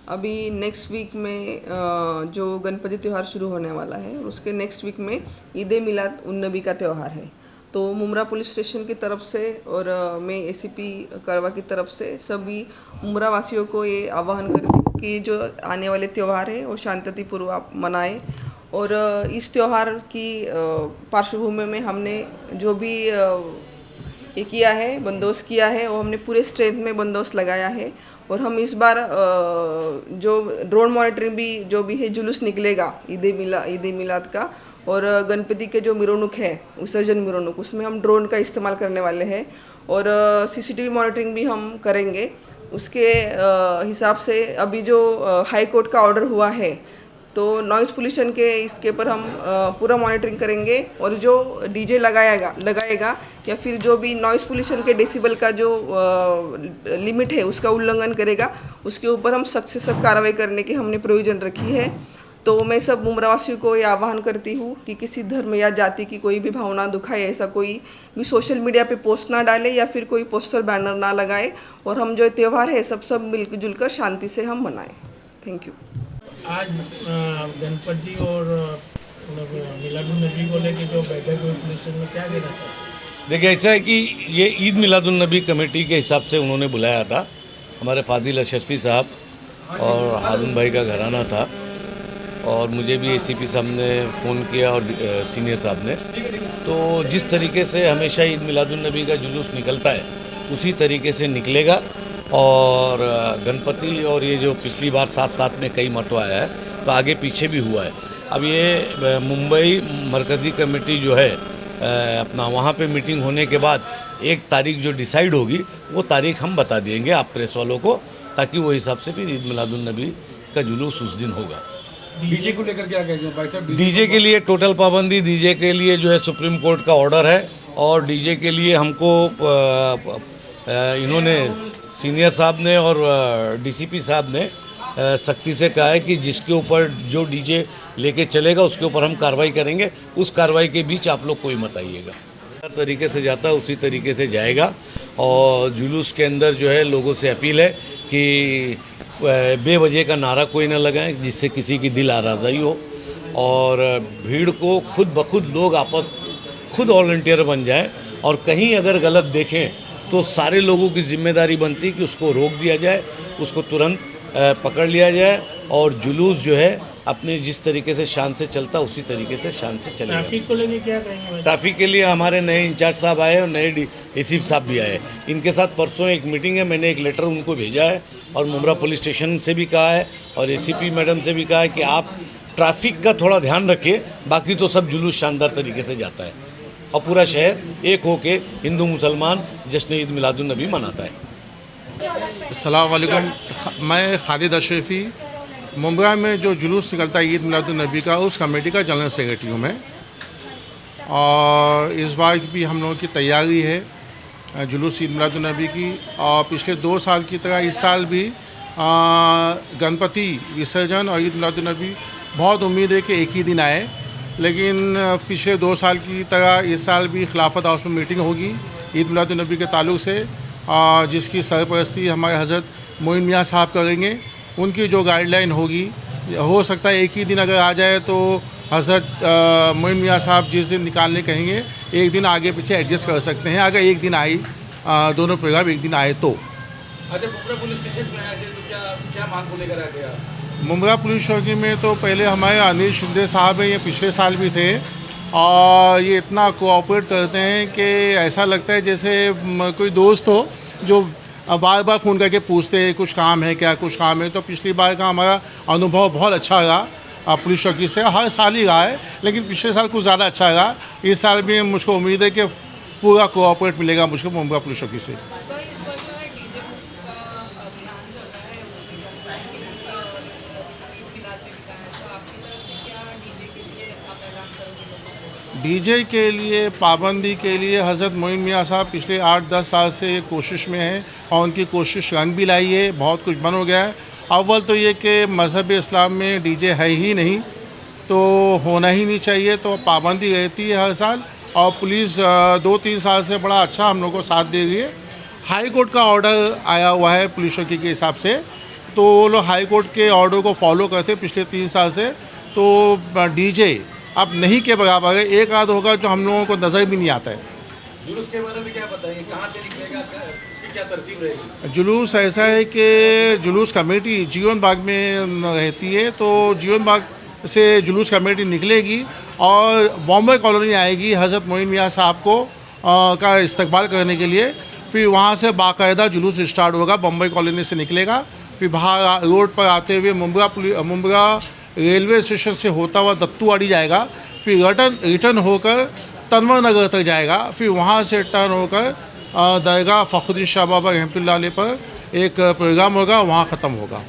अभी next week में जो गणपति त्यौहार शुरू होने वाला है और उसके नेक्स्ट वीक में ईद ए मिलाद उन नबी का त्यौहार है। तो मुमरा पुलिस स्टेशन की तरफ से और मैं एसीपी करवा की तरफ से सभी मुमरा वासियों को ये आह्वान करती हूँ कि जो आने वाले त्यौहार है वो शांतिपूर्वक मनाएं। और इस त्यौहार की पार्श्वभूमि में हमने जो भी ये किया है, बंदोबस्त किया है, वो हमने पूरे स्ट्रेंथ में बंदोबस्त लगाया है। और हम इस बार जो ड्रोन मॉनिटरिंग भी जो भी है जुलूस निकलेगा ईद ए मिलाद का और गणपति के जो मिरोनुक है विसर्जन मिरोनुक, उसमें हम ड्रोन का इस्तेमाल करने वाले हैं और सीसीटीवी मॉनिटरिंग भी हम करेंगे। उसके हिसाब से अभी जो हाई कोर्ट का ऑर्डर हुआ है तो नॉइज़ पोल्यूशन के इसके ऊपर हम पूरा मॉनिटरिंग करेंगे और जो डीजे लगाएगा या फिर जो भी नॉइज़ पोल्यूशन के डेसिबल का जो लिमिट है उसका उल्लंघन करेगा उसके ऊपर हम सख्त से सख्त कार्रवाई करने की हमने प्रोविज़न रखी है। तो मैं सब मुमरावासियों को ये आह्वान करती हूँ कि किसी धर्म या जाति की कोई भी भावना दुखाए ऐसा कोई भी सोशल मीडिया पे पोस्ट ना डाले या फिर कोई पोस्टर बैनर ना लगाए और हम जो त्यौहार है सब मिलजुल कर शांति से हम मनाएं। Thank you. आज गणपति और मिलादुन्नबी को लेकर जो बैठक हुई पुलिस में, क्या कहना चाहते? देखिए, ऐसा है कि ये ईद मिलादुन्नबी कमेटी के हिसाब से उन्होंने बुलाया था। हमारे फाजिल अशरफी साहब और हारून भाई का घराना था और मुझे भी एसीपी साहब ने फ़ोन किया और सीनियर साहब ने। तो जिस तरीके से हमेशा ईद मिलादुन्नबी का जुलूस निकलता है उसी तरीके से निकलेगा। और गणपति और ये जो पिछली बार साथ में कई मरतबा आया है तो आगे पीछे भी हुआ है। अब ये मुंबई मरकज़ी कमेटी जो है अपना वहाँ पे मीटिंग होने के बाद एक तारीख जो डिसाइड होगी वो तारीख हम बता देंगे आप प्रेस वालों को, ताकि वो हिसाब से फिर ईद मिलादुन्नबी का जुलूस उस दिन होगा। डीजे को लेकर क्या कहेंगे भाई साहब? डीजे के लिए टोटल पाबंदी, डीजे के लिए जो है सुप्रीम कोर्ट का ऑर्डर है और डीजे के लिए हमको इन्होंने सीनियर साहब ने और डीसीपी साहब ने सख्ती से कहा है कि जिसके ऊपर जो डीजे लेके चलेगा उसके ऊपर हम कार्रवाई करेंगे। उस कार्रवाई के बीच आप लोग कोई मत आइएगा। हर तरीके से जाता है उसी तरीके से जाएगा। और जुलूस के अंदर जो है लोगों से अपील है कि बेवजह का नारा कोई ना लगाएं जिससे किसी की दिल आराज़गी हो। और भीड़ को खुद ब खुद लोग खुद वॉलंटियर बन जाएं और कहीं अगर गलत देखें तो सारे लोगों की जिम्मेदारी बनती है कि उसको रोक दिया जाए, उसको तुरंत पकड़ लिया जाए और जुलूस जो है अपने जिस तरीके से शान से चलता उसी तरीके से शान से चलेगा। ट्रैफिक को लेकर क्या कहेंगे? ट्रैफिक के लिए हमारे नए इंचार्ज साहब आए और नए एसीपी साहब भी आए। इनके साथ परसों एक मीटिंग है, मैंने एक लेटर उनको भेजा है और मुमरा पुलिस स्टेशन से भी कहा है और एसीपी मैडम से भी कहा है कि आप ट्रैफिक का थोड़ा ध्यान रखिए। बाकी तो सब जुलूस शानदार तरीके से जाता है और पूरा शहर एक होके हिंदू मुसलमान जश्न ईद मिलादुन्नबी मनाता है। अस्सलाम वालेकुम, मैं खालिद अशरफी, मुंबई में जो जुलूस निकलता है ईद मिलादुन्नबी का उस कमेटी का जनरल सेक्रेटरी हूँ मैं। और इस बार भी हम लोगों की तैयारी है जुलूस ईद मिलादुन्नबी की। और पिछले 2 साल की तरह इस साल भी गणपति विसर्जन और ईद मिलादुन्नबी बहुत उम्मीद है कि एक ही दिन आए, लेकिन पिछले 2 साल की तरह इस साल भी खिलाफत हाउस में मीटिंग होगी ईद मिलादुन्नबी के ताल्लुक़ से, जिसकी सरपरस्ती हमारे हज़रत मोइन मियाँ साहब करेंगे। उनकी जो गाइडलाइन होगी, हो सकता है एक ही दिन अगर आ जाए तो हज़रत मोइन मियाँ साहब जिस दिन निकालने कहेंगे एक दिन आगे पीछे एडजस्ट कर सकते हैं, अगर एक दिन आई दोनों प्रोग्राम एक दिन आए तो। अच्छा, मुमरा पुलिस स्टेशन में आए थे तो क्या मांग को लेकर आए थे आप? मुमरा पुलिस चौकी में तो पहले हमारे अनिल शिंदे साहब हैं, ये पिछले साल भी थे और ये इतना कोऑपरेट करते हैं कि ऐसा लगता है जैसे कोई दोस्त हो जो बार बार फ़ोन करके पूछते हैं कुछ काम है क्या, कुछ काम है। तो पिछली बार का हमारा अनुभव बहुत अच्छा रहा पुलिस चौकी से। हर साल ही रहा है लेकिन पिछले साल कुछ ज़्यादा अच्छा रहा। इस साल भी मुझको उम्मीद है कि पूरा कोऑपरेट मिलेगा मुझको मुंबई पुलिस चौकी से। डीजे के लिए पाबंदी के लिए हज़रत मोइन मियाँ साहब पिछले 8-10 साल से कोशिश में हैं और उनकी कोशिश रंग भी लाई है, बहुत कुछ बन हो गया है। अव्वल तो ये कि मज़हब इस्लाम में डीजे है ही नहीं, तो होना ही नहीं चाहिए, तो पाबंदी रहती है हर साल। और पुलिस 2-3 साल से बड़ा अच्छा हम लोग को साथ दे रही है। हाई कोर्ट का ऑर्डर आया हुआ है पुलिस चौकी के हिसाब से तो वो लोग हाई कोर्ट के ऑर्डर को फॉलो करते पिछले 3 साल से। तो डीजे अब नहीं के बराबर है, एक आध होगा जो हम लोगों को नज़र भी नहीं आता है। जुलूस के बारे में क्या बताइए, कहाँ से निकलेगा, उसकी क्या तरतीब रहेगी? जुलूस ऐसा है कि जुलूस कमेटी जीवन बाग में रहती है, तो जीवन बाग से जुलूस कमेटी निकलेगी और बॉम्बे कॉलोनी आएगी हज़रत मोइन मियाँ साहब को का इस्तकबाल करने के लिए। फिर वहाँ से बाकायदा जुलूस स्टार्ट होगा, बम्बई कॉलोनी से निकलेगा, फिर बाहर रोड पर आते हुए मुंब्रा रेलवे स्टेशन से होता हुआ दत्तूवाड़ी जाएगा, फिर रिटर्न होकर तनवर नगर तक जाएगा, फिर वहाँ से टर्न होकर दरगाह फ़खरुद्दीन शाह बाबा रहमतुल्लाह अलैह पर एक प्रोग्राम होगा, वहाँ ख़त्म होगा।